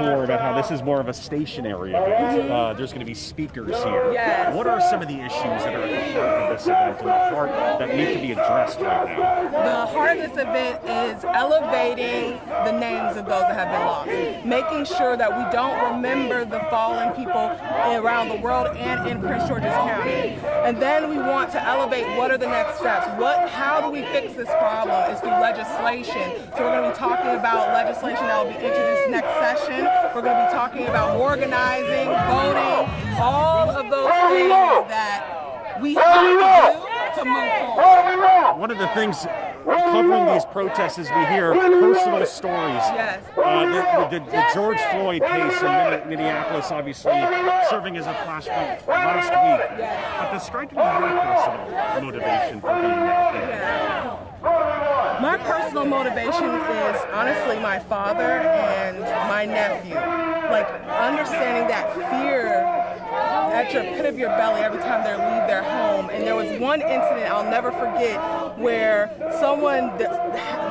before about how this is more of a stationary event. There's going to be speakers here. Yes. What are some of the issues that are at the heart of this event and the heart that need to be addressed right now? The heart of this event is elevating the names of those that have been lost, making sure that we don't remember the fallen people around the world and in Prince George's County. And then we want to elevate what are the next steps. How do we fix this problem? Is through legislation. So we're going to be talking about legislation that will be introduced next session. We're going to be talking about organizing, voting, all of those things that we have to do to move forward. One of the things covering these protests is we hear personal stories. Yes. The George Floyd case in Minneapolis, obviously, serving as a flashpoint last week. Yes. But describe your personal motivation for being out there. Yeah. My personal motivation is honestly my father and my nephew. Like understanding that fear at your pit of your belly every time they leave their home. And there was one incident I'll never forget where someone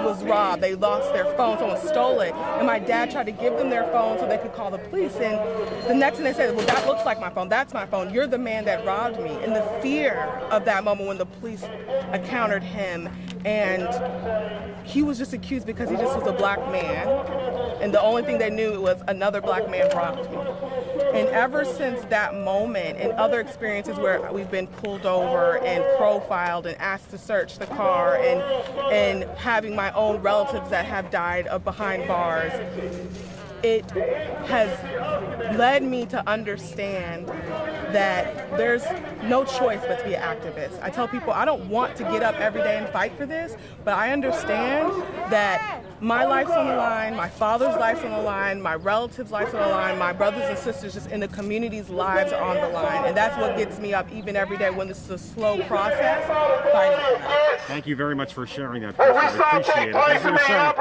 was robbed. They lost their phone, someone stole it, and my dad tried to give them their phone so they could call the police. And the next thing they said, well, that looks like my phone, that's my phone, you're the man that robbed me. And the fear of that moment when the police encountered him, and he was just accused because he just was a black man, and the only thing they knew was another black man robbed me. And ever since that moment and other experiences where we've been pulled over and profiled and asked to search the car and having my own relatives that have died behind bars, it has led me to understand that there's no choice but to be an activist. I tell people I don't want to get up every day and fight for this, but I understand that my life's on the line, my father's life's on the line, my relatives' life's on the line, my brothers and sisters just in the community's lives are on the line. And that's what gets me up even every day when this is a slow process, fighting for that. Thank you very much for sharing that. I appreciate it. As you were saying,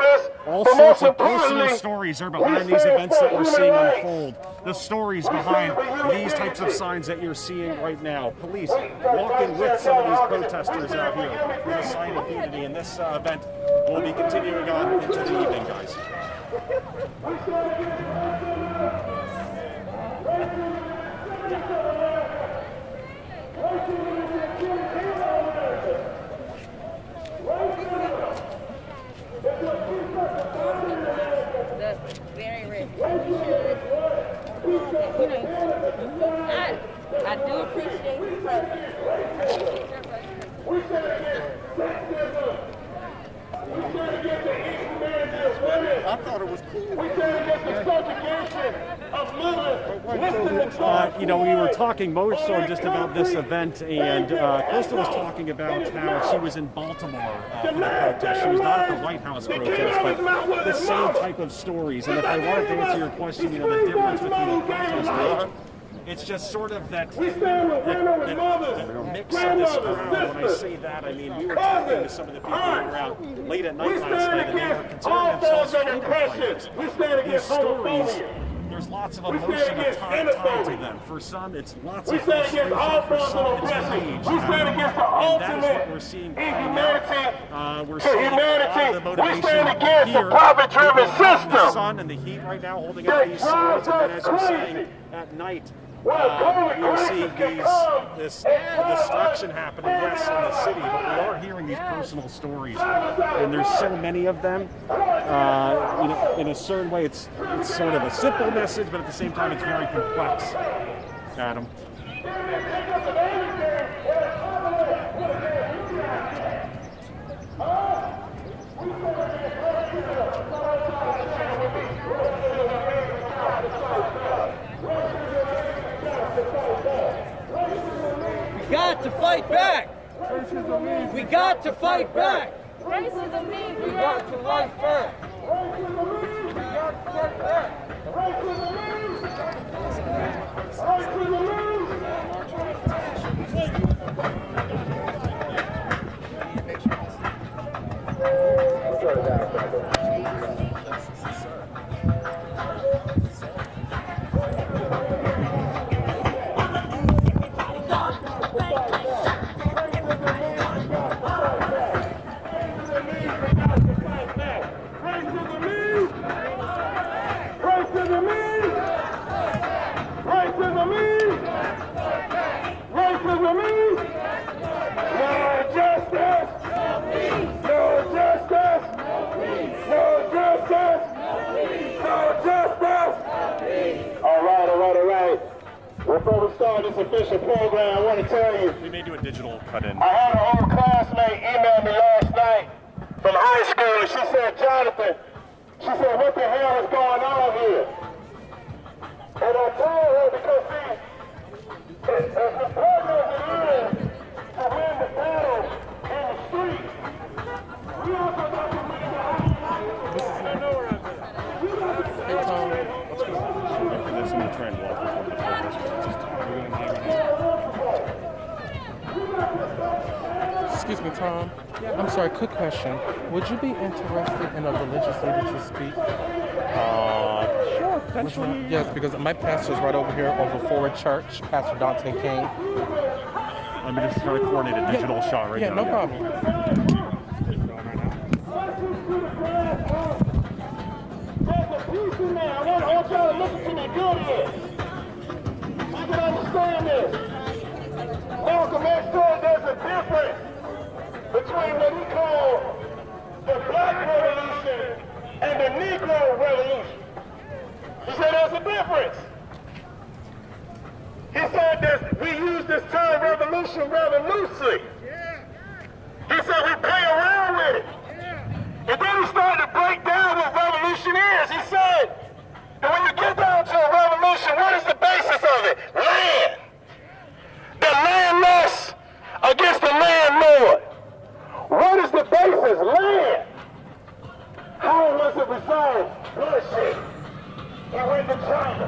all sorts of personal stories are behind these events that we're seeing unfold. The stories behind these types of signs that you're seeing right now. Police walking with some of these protesters out here with a sign of unity. And this event will be continuing on into the evening, guys. Very rich. I do appreciate your presence. I thought it was cool. We were talking more so just about this event, and Krista was talking about how she was in Baltimore for the protest. She was not at the White House protest, but the same type of stories. And if I wanted to answer your question, the difference between the protesters, it's just sort of that mix of this crowd. When I say that, I mean we were talking to some of the people who were out late at night last night, and they were considering themselves freedom fighters. These stories, there's lots of emotion tied to them. For some, it's lots of frustration. For some, it's rage. And that is what we're seeing coming out. We're seeing a lot of the motivation here. The sun and the heat right now, holding up these signs, and then as you're saying at night, you're seeing this destruction happening, yes, in the city, but we are hearing these personal stories, and there's so many of them. In a certain way, it's sort of a simple message, but at the same time, it's very complex. Adam. We got to fight back! We got to fight back! Racism means We got to fight back! We got to fight back! Before we start this official program, I want to tell you, We may do a digital cut-in. I had an old classmate email me last night from high school, and she said, Jonathan, she said, what the hell is going on here? And I told her because, see, as important as it is to win the battle in the street, we also got to win the house. Hey, Tom. Let's go. After this, I'm going to try and walk before the protesters are just talking. Excuse me, Tom. I'm sorry, quick question. Would you be interested in a religious leader to speak? Sure, potentially. Yes, because my pastor's right over here over Forward Church, Pastor Dante King. Let me just try to coordinate a digital shot right now. Yeah, no problem. There's a piece in there. I want y'all to listen to me good here. You can understand this. Malcolm X said there's a difference between what he called the Black Revolution and the Negro Revolution. He said there's a difference. He said that we use this term revolution rather loosely. He said we play around with it. And then he started to break down what revolution is. He said that when you get down to a revolution, what is the basis of it? Land. The landless against the landlord. What is the basis? Land. How was it resolved? Bloodshed. He went to China.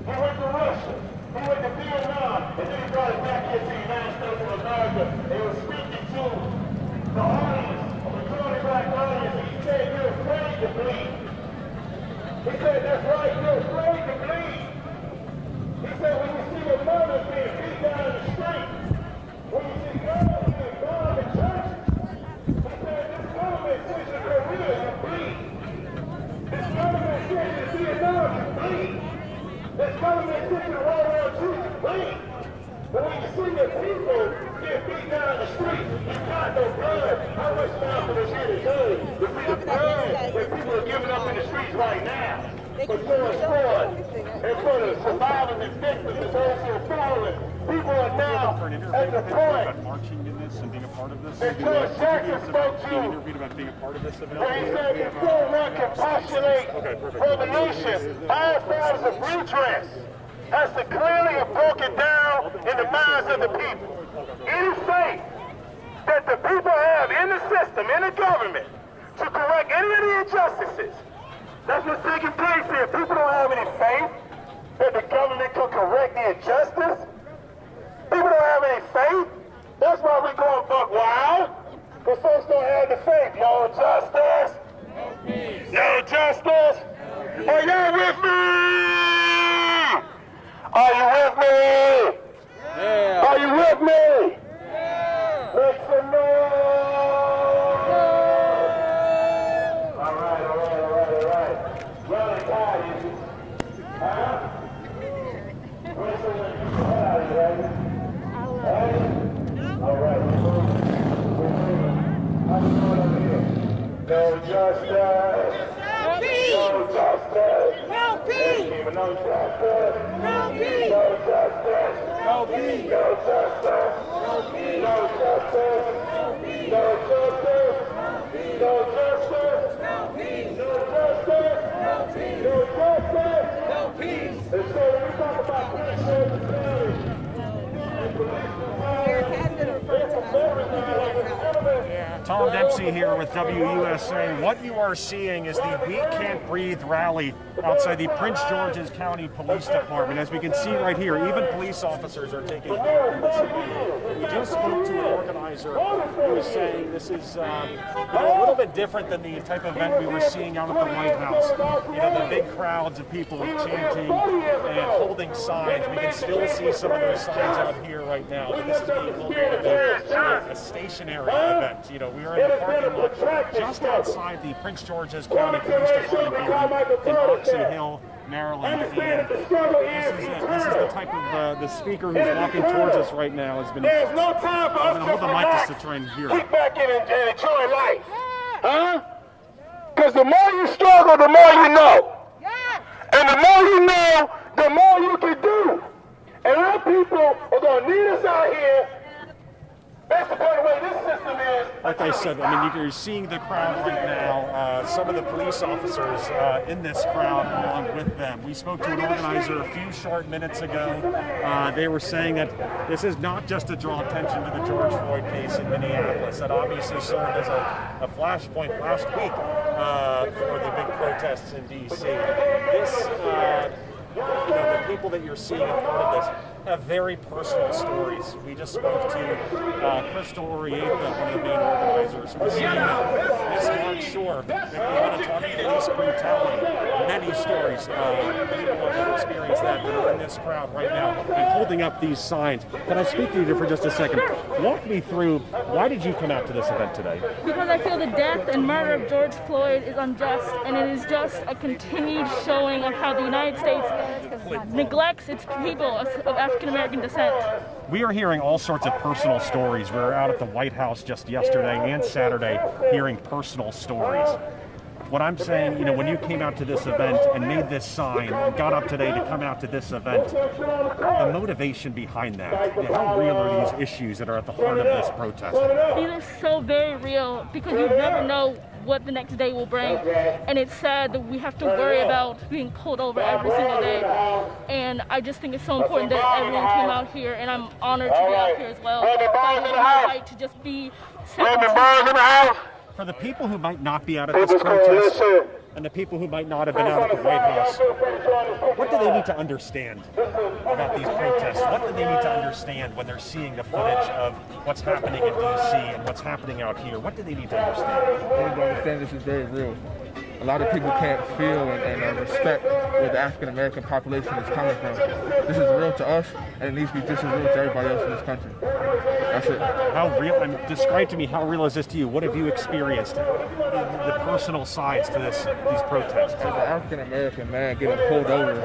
He went to Russia. He went to Vietnam. And then he brought it back here to the United States of America. And he was speaking to the audience, a majority black audience. And he said, you're afraid to bleed. He said, that's right, you're afraid to bleed. He said, when you see your mothers being beat down in the street, when you see girls being bombed in churches, he said, this government says your career, you bleed. This government says in Vietnam, you bleed. This government says in World War II, you bleed. But when you see your people get beat down in the street, you got no blood. How much time for this here today to see the blood that people are giving up in the streets right now? For George Floyd and for the survivors and victims and those who are fallen. People are now at the point about marching in this and being a part of this. that George Jackson spoke to Being interviewed about being a part of this event. when he said before one can postulate revolution, all forms of redress has to clearly have broken down in the minds of the people. Any faith that the people have in the system, in the government, to correct any of the injustices, that's what's taking place here. People don't have any faith that the government could correct the injustice. People don't have any faith. That's why we're going buck wild. Because folks don't have the faith. No justice. No justice. Are y'all with me? Are you with me? Yeah. Are you with me? Yeah. Make some noise. All right. Y'all ain't tired, is you? Huh? Where's the right? All right. How's it going over here? No justice. No peace. No justice. No peace. No justice. No peace. No justice. No peace. No justice. No peace. No justice. No justice. No justice. No peace. No justice. No peace. No justice. No peace. And so when we talk about police brutality and police brutality, it's a very Tom Dempsey here with WUSA. What you are seeing is the We Can't Breathe rally outside the Prince George's County Police Department. As we can see right here, even police officers are taking part in this event. We just spoke to an organizer who was saying this is a little bit different than the type of event we were seeing out at the White House. The big crowds of people chanting and holding signs. We can still see some of those signs out here right now. But this is being held at a stationary event. We are in the parking lot just outside the Prince George's County Police Department in Oxy Hill, Maryland. And this is the type of the speaker who's walking towards us right now has been. There's no time for us I'm going to hold the mic just to try and hear. Kick back in and enjoy life. Huh? Because the more you struggle, the more you know. And the more you know, the more you can do. people are going to need us out here. That's the point of the way this system is. Like I said, I mean, you're seeing the crowd right now. Some of the police officers in this crowd along with them. We spoke to an organizer a few short minutes ago. They were saying that this is not just to draw attention to the George Floyd case in Minneapolis. That obviously served as a flashpoint last week for the big protests in D.C. This, the people that you're seeing a part of this have very personal stories. We just spoke to Crystal Orieta, one of the main organizers, who was saying that this March Shore, that we want to talk police brutality. Many stories of people who have experienced that are in this crowd right now and holding up these signs. Can I speak to you for just a second? Walk me through, why did you come out to this event today? Because I feel the death and murder of George Floyd is unjust, and it is just a continued showing of how the United States neglects its people of African American descent. We are hearing all sorts of personal stories. We were out at the White House just yesterday and Saturday hearing personal stories. What I'm saying, when you came out to this event and made this sign and got up today to come out to this event, the motivation behind that, how real are these issues that are at the heart of this protest? These are so very real because you never know what the next day will bring, and it's sad that we have to worry about being pulled over every single day. And I just think it's so important that everyone came out here, and I'm honored to be out here as well, fighting for my right to just be separate. For the people who might not be out at this protest, and the people who might not have been out at the White House, what do they need to understand about these protests? What do they need to understand when they're seeing the footage of what's happening in D.C. and what's happening out here? What do they need to understand? They need to understand this is very real. A lot of people can't feel and respect where the African American population is coming from. This is real to us, and it needs to be just as real to everybody else in this country. That's it. How real? Describe to me, how real is this to you? What have you experienced? The personal sides to these protests. As an African American man getting pulled over,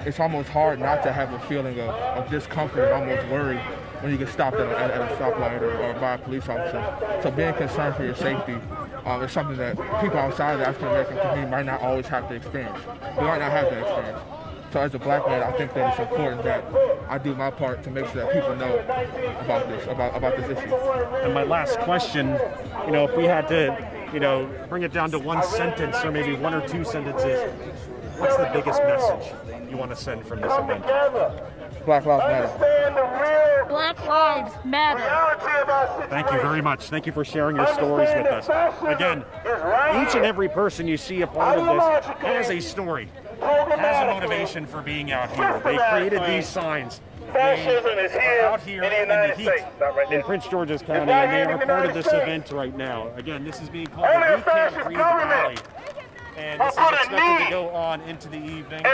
it's almost hard not to have a feeling of discomfort and almost worry when you get stopped at a stoplight or by a police officer. So being concerned for your safety is something that people outside of the African American community might not always have to experience. We might not have that experience. So as a black man, I think that it's important that I do my part to make sure that people know about this issue. And my last question, if we had to, bring it down to one sentence or maybe one or two sentences, what's the biggest message you want to send from this event? Black Lives Matter. Black Lives Matter. Thank you very much. Thank you for sharing your stories with us. Again, each and every person you see a part of this has a story, has a motivation for being out here. They created these signs. They are out here in the heat in Prince George's County, and they are part of this event right now. Again, this is being called the We Can't Breathe Rally, and this is expected to go on into the evening.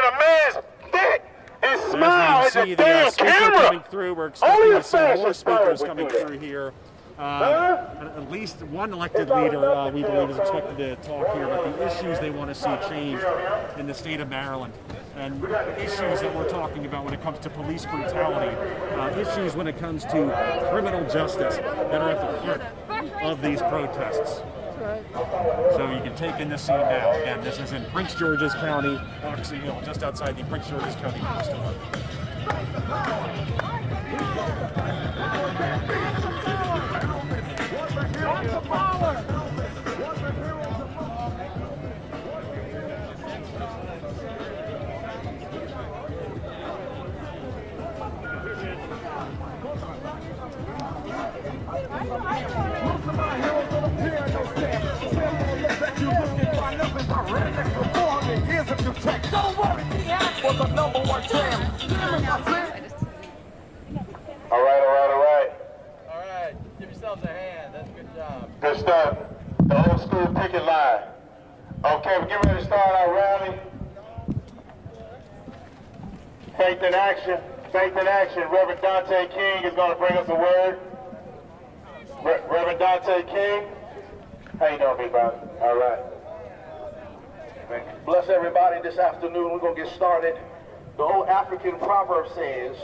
And smile as we see the speaker coming through, we're expecting to see more speakers coming through here. At least one elected leader, we believe, is expected to talk here about the issues they want to see changed in the state of Maryland, and issues that we're talking about when it comes to police brutality, issues when it comes to criminal justice that are at the heart of these protests. So you can take in the scene now. Again, this is in Prince George's County, Oxy Hill, just outside the Prince George's County Police Department. All right. All right, give yourselves a hand. That's a good job. Good stuff. The old school picket line. Okay, we're getting ready to start our rally. Faith in action. Faith in action. Reverend Dante King is going to bring us a word. Reverend Dante King. How you doing, big brother? All right. Bless everybody this afternoon. We're going to get started. The old African proverb says,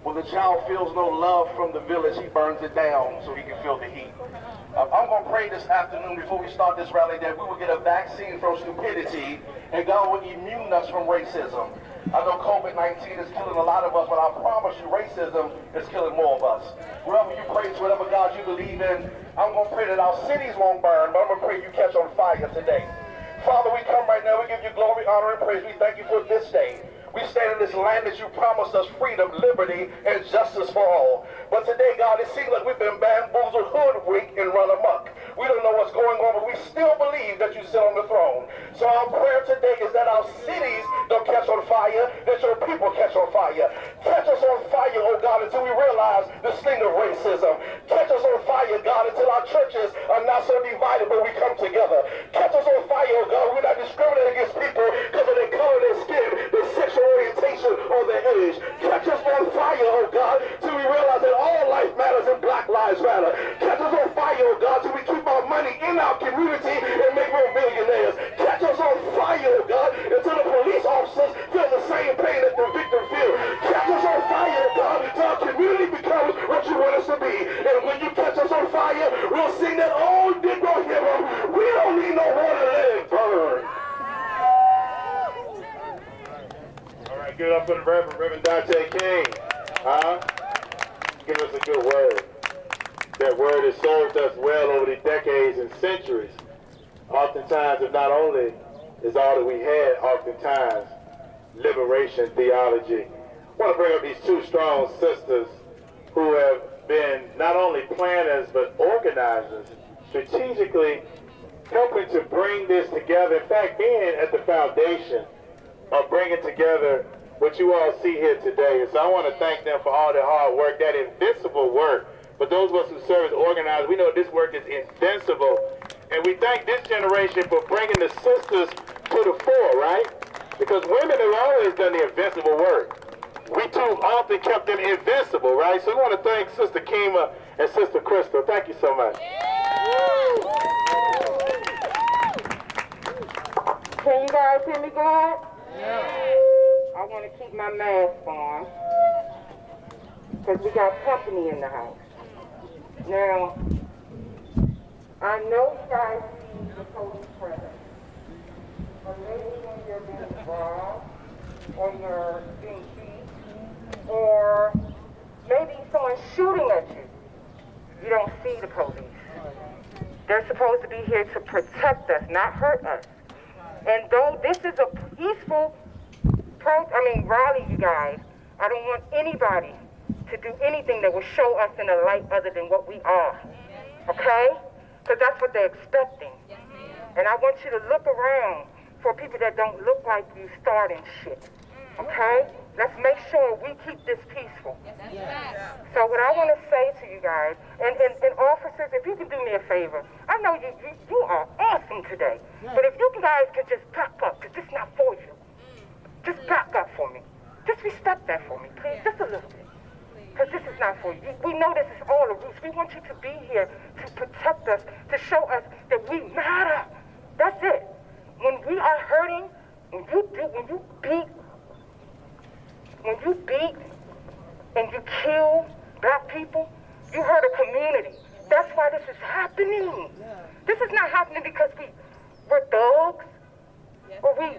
when the child feels no love from the village, he burns it down so he can feel the heat. I'm going to pray this afternoon before we start this rally that we will get a vaccine from stupidity and God will immune us from racism. I know COVID-19 is killing a lot of us, but I promise you racism is killing more of us. Wherever you pray to, whatever God you believe in, I'm going to pray that our cities won't burn, but I'm going to pray you catch on fire today. Father, we come right now. We give you glory, honor, and praise. We thank you for this day. We stand in this land that you promised us freedom, liberty, and justice for all. But today, God, it seems like we've been bamboozled, hoodwinked, and run amok. We don't know what's going on, but we still believe that you sit on the throne. So our prayer today is that our cities don't catch on fire, that your people catch on fire. Catch us on fire, oh God, until we realize the sting of racism. Catch us on fire, God, until our churches are not so divided, but we come together. Catch us on fire, oh God. We're not discriminating against people because of their color, their skin, their sexual orientation, or their age. Catch us on fire, oh God, till we realize that all life matters and Black lives matter. Catch us on fire, oh God, till we keep our money in our community and make them millionaires. Catch us on fire, oh God, until the police officers feel the same pain that the victim feels. Catch us on fire, oh God, till our community becomes what you want us to be. And when you catch us on fire, we'll sing that old Negro hymn, we don't need no water, let it burn. All right, give it up for the Reverend Dante King. Give us a good word. That word has served us well over the decades and centuries. Oftentimes, if not only is all that we had, oftentimes, liberation theology. I want to bring up these two strong sisters who have been not only planners, but organizers, strategically helping to bring this together. In fact, being at the foundation of bringing together what you all see here today. So I want to thank them for all their hard work, that invincible work. For those of us who serve as organizers, we know this work is invincible. And we thank this generation for bringing the sisters to the fore, right? Because women have always done the invincible work. We too often kept them invincible, right? So we want to thank Sister Kima and Sister Crystal. Thank you so much. Can you guys hear me good? Yeah. I want to keep my mask on because we got company in the house. Now, I know you guys see the police presence, but maybe when you're being robbed, or you're being beat, or maybe someone's shooting at you, you don't see the police. They're supposed to be here to protect us, not hurt us. And though this is a peaceful rally, you guys, I don't want anybody to do anything that will show us in a light other than what we are. Okay? Because that's what they're expecting. And I want you to look around for people that don't look like you starting shit. Okay? Let's make sure we keep this peaceful. So what I want to say to you guys, and officers, if you can do me a favor, I know you are awesome today, but if you guys can just back up, because this is not for you. Just back up for me. Just respect that for me, please, just a little bit. Because this is not for you. We know this is all a ruse. We want you to be here to protect us, to show us that we matter. That's it. When we are hurting, when you beat and you kill Black people, you hurt a community. That's why this is happening. This is not happening because we're thugs, or we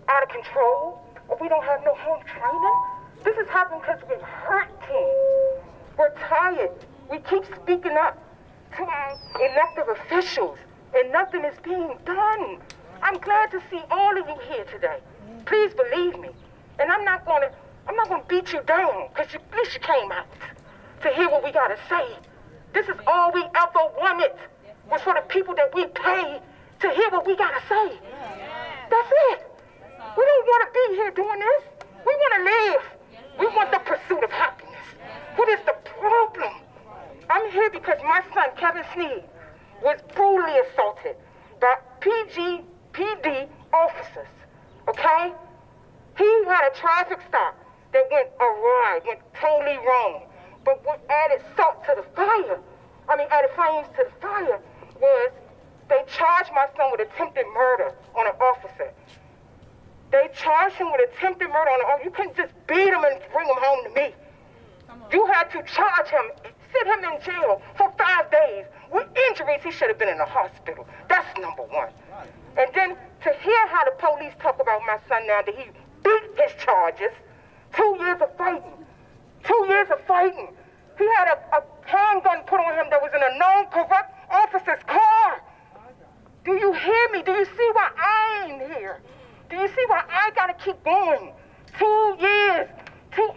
out of control, or we don't have no home training. This is happening because we're hurting. We're tired. We keep speaking up to our elected officials, and nothing is being done. I'm glad to see all of you here today. Please believe me. And I'm not gonna beat you down, because at least you came out to hear what we gotta say. This is all we ever wanted, was for the people that we pay to hear what we gotta say. That's it. We don't want to be here doing this. We want to live. We want the pursuit of happiness. What is the problem? I'm here because my son, Kevin Sneed, was brutally assaulted by PD officers, okay? He had a traffic stop that went awry, went totally wrong. But what added flames to the fire was they charged my son with attempted murder on an officer. They charged him with attempted murder on an officer. You couldn't just beat him and bring him home to me. You had to charge him, sit him in jail for 5 days with injuries. He should have been in the hospital. That's #1. And then to hear how the police talk about my son now, that he beat his charge. charges. 2 years of fighting. 2 years of fighting. He had a handgun put on him that was in a known corrupt officer's car. Do you hear me? Do you see why I ain't here? Do you see why I gotta keep going? 2 years,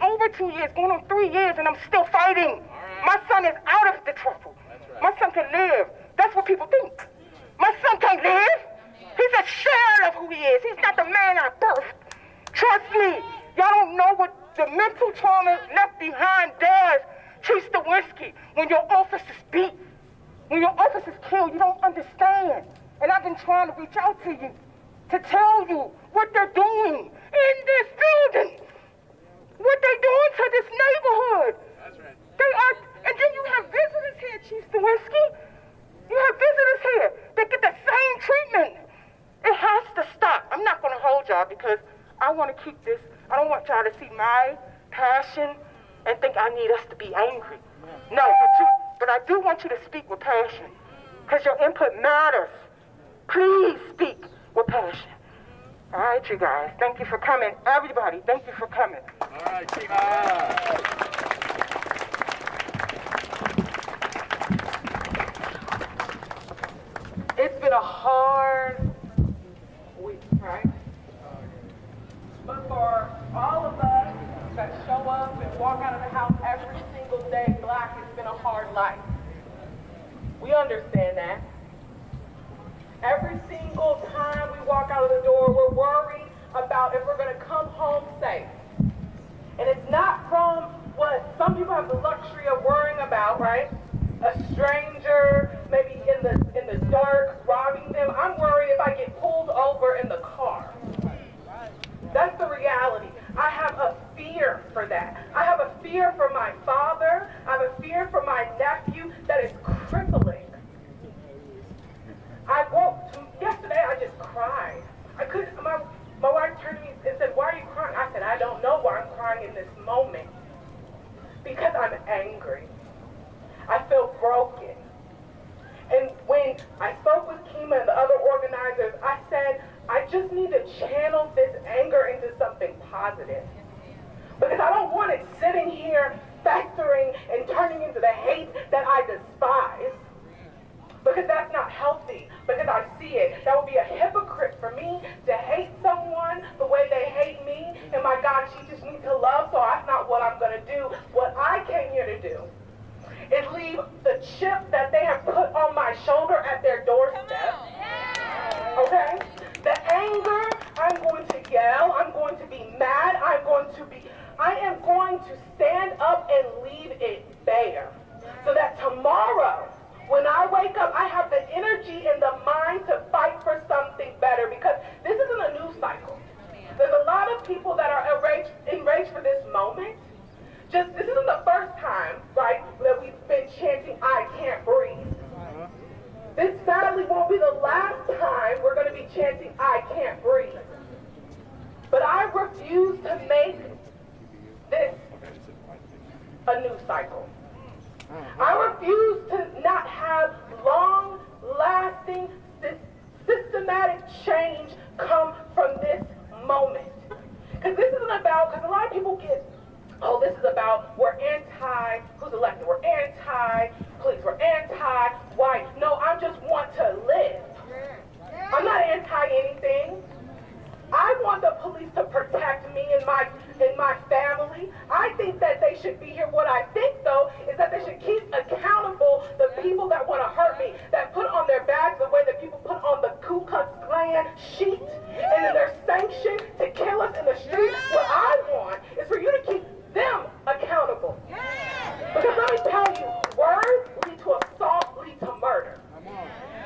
over 2 years, going on 3 years, and I'm still fighting. My son is out of the trouble. My son can live. That's what people think. My son can't live. He's a shell of who he is. He's not the man I birthed. Trust me, y'all don't know what the mental trauma left behind does. Chief Stawinski, when your office is beat, when your office is killed, you don't understand. And I've been trying to reach out to you to tell you what they're doing in this building, what they're doing to this neighborhood. That's right. They are, and then you have visitors here, Chief Stawinski. You have visitors here that get the same treatment. It has to stop. I'm not going to hold y'all because I want to keep this. I don't want y'all to see my passion and think I need us to be angry. No, but I do want you to speak with passion because your input matters. Please speak with passion. All right, you guys. Thank you for coming. Everybody, thank you for coming. All right, keep It's been a hard week, right? But for all of us that show up and walk out of the house every single day black, it's been a hard life. We understand that. Every single time we walk out of the door, we're worried about if we're going to come home safe. And it's not from what some people have the luxury of worrying about, right? A stranger, maybe in the dark, robbing them. I'm worried if I get pulled over in the car. That's the reality. I have a fear for that. I have a fear for my father. I have a fear for my nephew that is crippling. Yesterday I just cried. I couldn't, my wife turned to me and said, "Why are you crying?" I said, "I don't know why I'm crying in this moment. Because I'm angry. I feel broken." And when I spoke with Kima and the other organizers, I said, I just need to channel this anger into something positive. Because I don't want it sitting here festering and turning into the hate that I despise. Because that's not healthy, because I see it. That would be a hypocrite for me to hate someone the way they hate me. And my God, she just needs to love, so that's not what I'm going to do. What I came here to do is leave the chip that they have put on my shoulder at their doorstep. Okay? The anger, I'm going to yell, I'm going to be mad, I am going to stand up and leave it bare. So that tomorrow, when I wake up, I have the energy and the mind to fight for something better, because this isn't a news cycle. There's a lot of people that are enraged for this moment. This isn't the first time, right, that we've been chanting, "I can't breathe." This sadly won't be the last time we're going to be chanting, "I can't breathe." But I refuse to make this a news cycle. I refuse to not have long-lasting, systematic change come from this moment. Because this isn't about, because a lot of people get, oh, this is about, we're anti, who's elected? We're anti-police, we're anti-white. No, I just want to live. I'm not anti-anything. I want the police to protect me and my family. I think that they should be here. What I think, though, is that they should keep accountable the people that want to hurt me, that put on their bags the way that people put on the Ku Klux Klan sheet, and then they're sanctioned to kill us in the street. What I want is for you to keep them accountable. Because let me tell you, words lead to assault, lead to murder.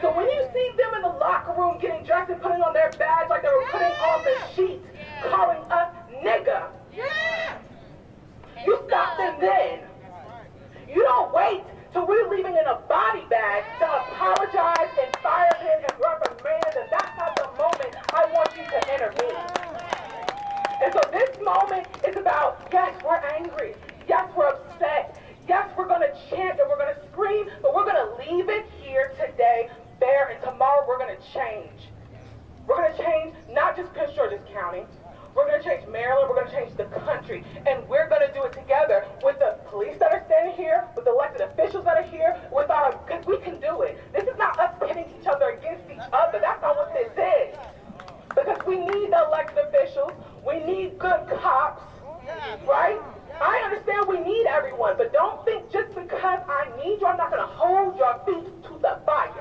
So when you see them in the locker room getting dressed and putting on their badge like they were putting on the sheet, calling us nigga, you stop them then. You don't wait till we're leaving in a body bag to apologize and fire them and reprimand, and that's not the moment I want you to intervene. And so this moment is about, yes, we're angry. Yes, we're upset. Yes, we're going to chant and we're going to scream, but we're going to leave it here today bare, and tomorrow we're going to change. We're going to change not just Prince George's County. We're We're going to change Maryland. We're going to change the country. And we're going to do it together with the police that are standing here, with the elected officials that are here, because we can do it. This is not us pitting each other against each other. That's not what this is. Because we need the elected officials. We need good cops, right? I understand we need everyone, but don't think just because I need you, I'm not going to hold your feet to the fire.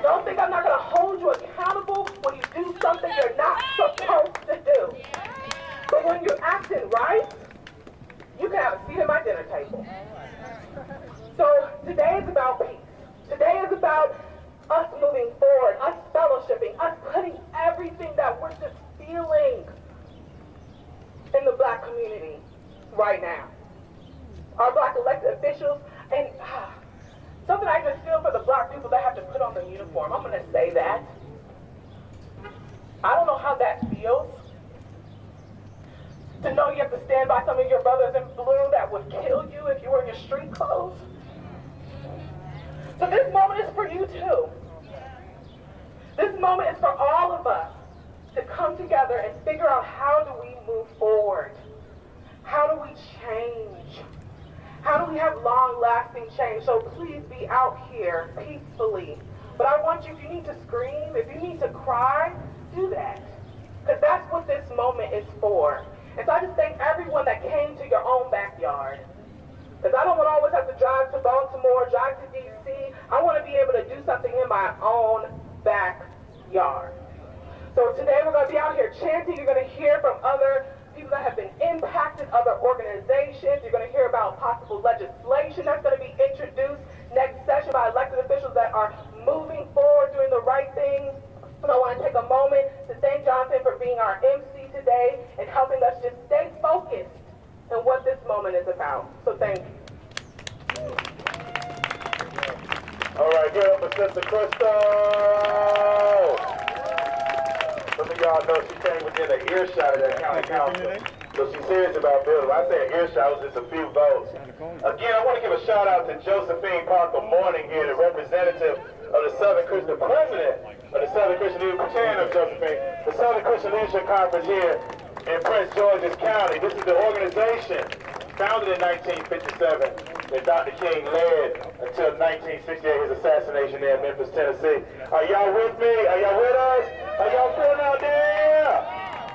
Don't think I'm not going to hold you accountable when you do something you're not supposed to do. But when you're acting right, you can have a seat at my dinner table. So today is about peace. Today is about us moving forward, us fellowshipping, us putting everything that we're just feeling in the Black community right now. Our Black elected officials, and something I just feel for the Black people that have to put on the uniform. I'm going to say that. I don't know how that feels. To know you have to stand by some of your brothers in blue that would kill you if you were in your street clothes. So this moment is for you too. This moment is for all of us to come together and figure out how do we move forward. How do we change? How do we have long-lasting change? So please be out here peacefully. But I want you, if you need to scream, if you need to cry, do that. Because that's what this moment is for. And so I just thank everyone that came to your own backyard. Because I don't want to always have to drive to Baltimore, drive to D.C. I want to be able to do something in my own backyard. So today we're going to be out here chanting. You're going to hear from other people that have been impacted, other organizations. You're going to hear about possible legislation that's going to be introduced next session by elected officials that are moving forward, doing the right things. And I want to take a moment to thank Jonathan for being our MC today and helping us just stay focused on what this moment is about. So thank you. All right, give it up for Sister Crystal. Some of y'all know she came within an earshot of that county council. So she's serious about building. When I say an earshot, it was just a few votes. Again, I want to give a shout out to Josephine Parker Morning here, the representative of the Southern Christian, the president of the Southern Christian Leadership, chairman of Josephine, the Southern Christian Leadership Conference here in Prince George's County. This is the organization founded in 1957 that Dr. King led until 1968, his assassination there in Memphis, Tennessee. Are y'all with me? Are y'all with us? Are y'all feeling out there?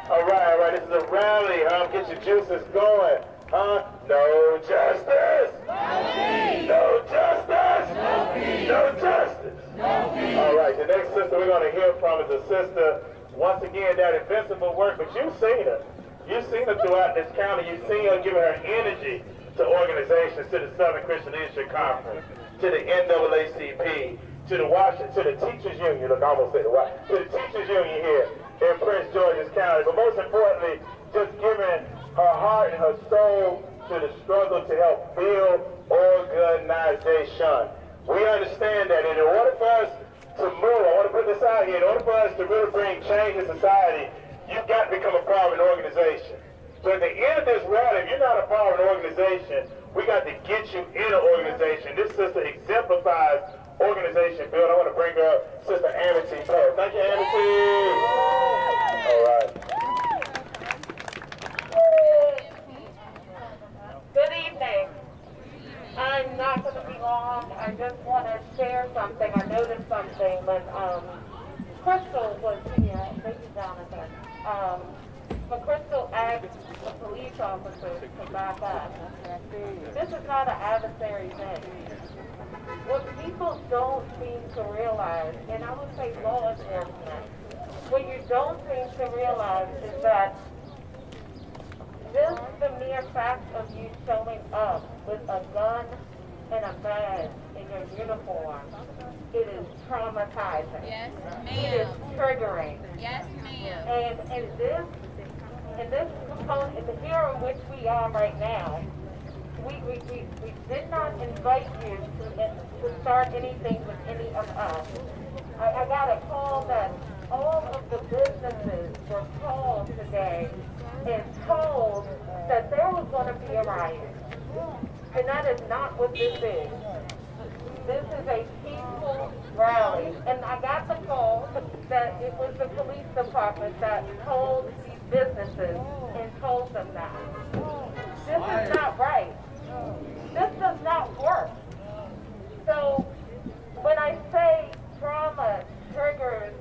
All right, this is a rally, Get your juices going, No justice. No peace. No justice. No peace. No justice. No peace. All right, the next sister we're going to hear from is a sister, once again, that invincible work, but you've seen her. You've seen her throughout this county. You've seen her giving her energy to organizations, to the Southern Christian Leadership Conference, to the NAACP, to the Washington, to the Teachers Union. Look, I almost said to the Teachers Union here in Prince George's County. But most importantly, just giving her heart and her soul to the struggle to help build organization. We understand that, and in order for us to move, I want to put this out here, in order for us to really bring change in society, you've got to become a part of an organization. So at the end of this rally, if you're not a part of an organization, we got to get you in an organization. This sister exemplifies organization build. I want to bring up Sister Amity Poe. Thank you, Amity. All right. Good evening. I'm not going to be long. I just want to share something. I noticed something when Crystal was here. Thank you, Jonathan. When Crystal asked the police officers to back up, this is not an adversary thing. What people don't seem to realize, and I would say law enforcement, what you don't seem to realize is that just the mere fact of you showing up with a gun and a badge in your uniform, it is traumatizing. Yes, ma'am. It is triggering. Yes, ma'am. And in this component, in the era in which we are right now, we did not invite you to start anything with any of us. I got a call that all of the businesses were called today and told that there was going to be a riot. And that is not what this is. This is a peaceful rally. And I got the call that it was the police department that told these businesses and told them that. This is not right. This does not work. So when I say trauma triggers,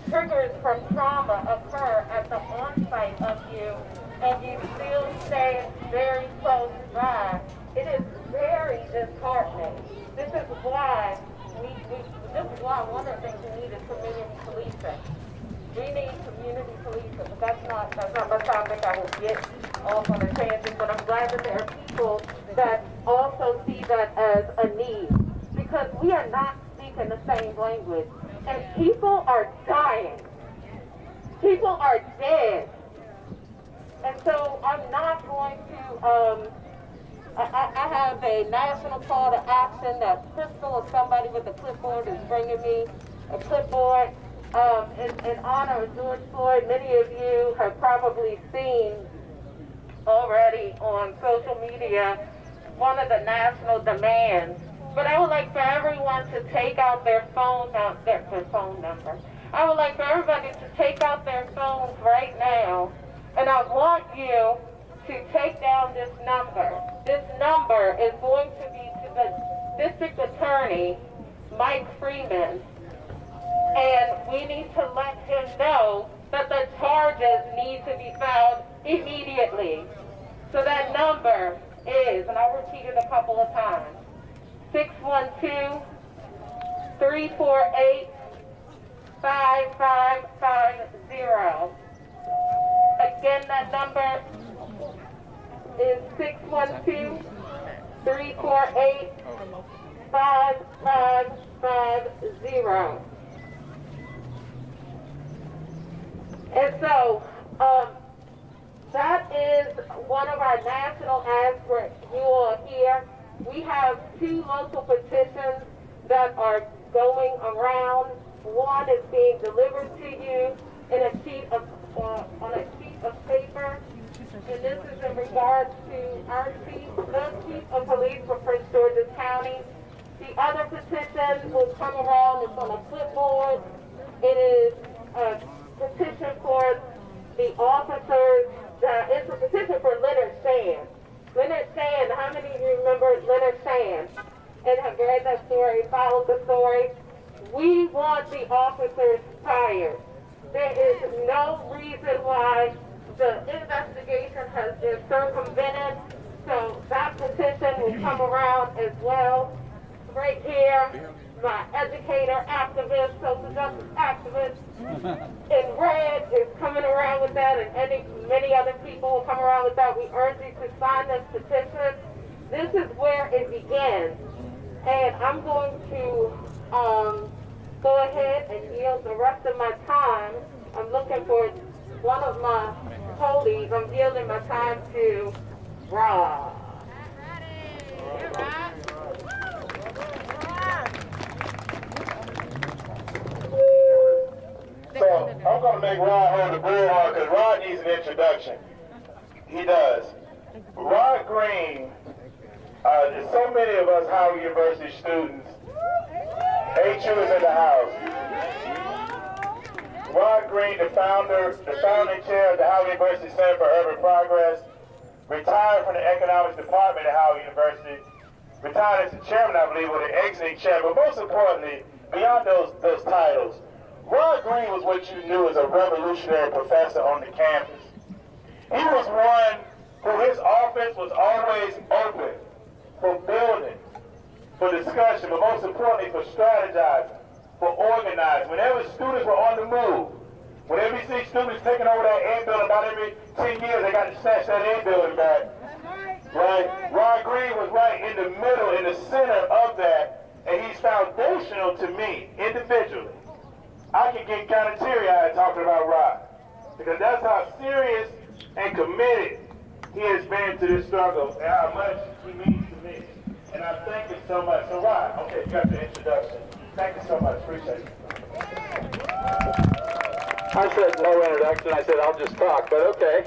triggers from trauma occur at the on-site of you, and you still stay very close by, it is very disheartening. This is why one of the things we need is community policing. We need community policing, but that's not my topic. I will get off on a tangent, but I'm glad that there are people that also see that as a need, because we are not speaking the same language, and people are dying. People are dead. And so I'm not going to, I have a national call to action that Crystal or somebody with a clipboard is bringing me a clipboard in honor of George Floyd. Many of you have probably seen already on social media one of the national demands. But I would like for everyone to take out their phone number. I would like for everybody to take out their phones right now, and I want you to take down this number. This number is going to be to the district attorney, Mike Freeman, and we need to let him know that the charges need to be found immediately. So that number is, and I'll repeat it a couple of times, 612-348-5550. Again, that number is 612-348-5550. And so, that is one of our national asks for you all here. We have 2 local petitions that are going around. One is being delivered to you in a sheet of on a sheet of paper, and this is in regards to our chief, the chief of police for Prince George's County. The other petition will come around. It's on a clipboard. It is a petition for the officers. It's a petition for Leonard Sand. Leonard Sand, how many of you remember Leonard Sand and have read that story, followed the story? We want the officers fired. There is no reason why the investigation has been circumvented, so that petition will come around as well. Right here, my educator, activist, social justice activist in red is coming around with that, and many other people will come around with that. We urge you to sign this petition. This is where it begins, and I'm going to go ahead and yield the rest of my time. I'm looking for one of my colleagues. I'm yielding my time to Rob. So I'm going to make Rod hold the bullhorn because Rod needs an introduction. He does. Rod Green, there's so many of us Howard University students. HU is in the house. Rod Green, the founding chair of the Howard University Center for Urban Progress, retired from the economics department at Howard University, retired as the chairman, I believe, or the exiting chairman, but most importantly, beyond those titles, Rod Green was what you knew as a revolutionary professor on the campus. He was one who his office was always open for building, for discussion, but most importantly for strategizing, for organizing. Whenever students were on the move, whenever you see students taking over that A building, about every 10 years they got to snatch that A building back. Right? Rod Green was right in the middle, in the center of that, and he's foundational to me individually. I can get kind of teary-eyed talking about Rod, because that's how serious and committed he has been to this struggle and how much he means to me. And I thank him so much. So Rod, okay, you got the introduction. Thank you so much. Appreciate it. I said no introduction. I said I'll just talk, but okay.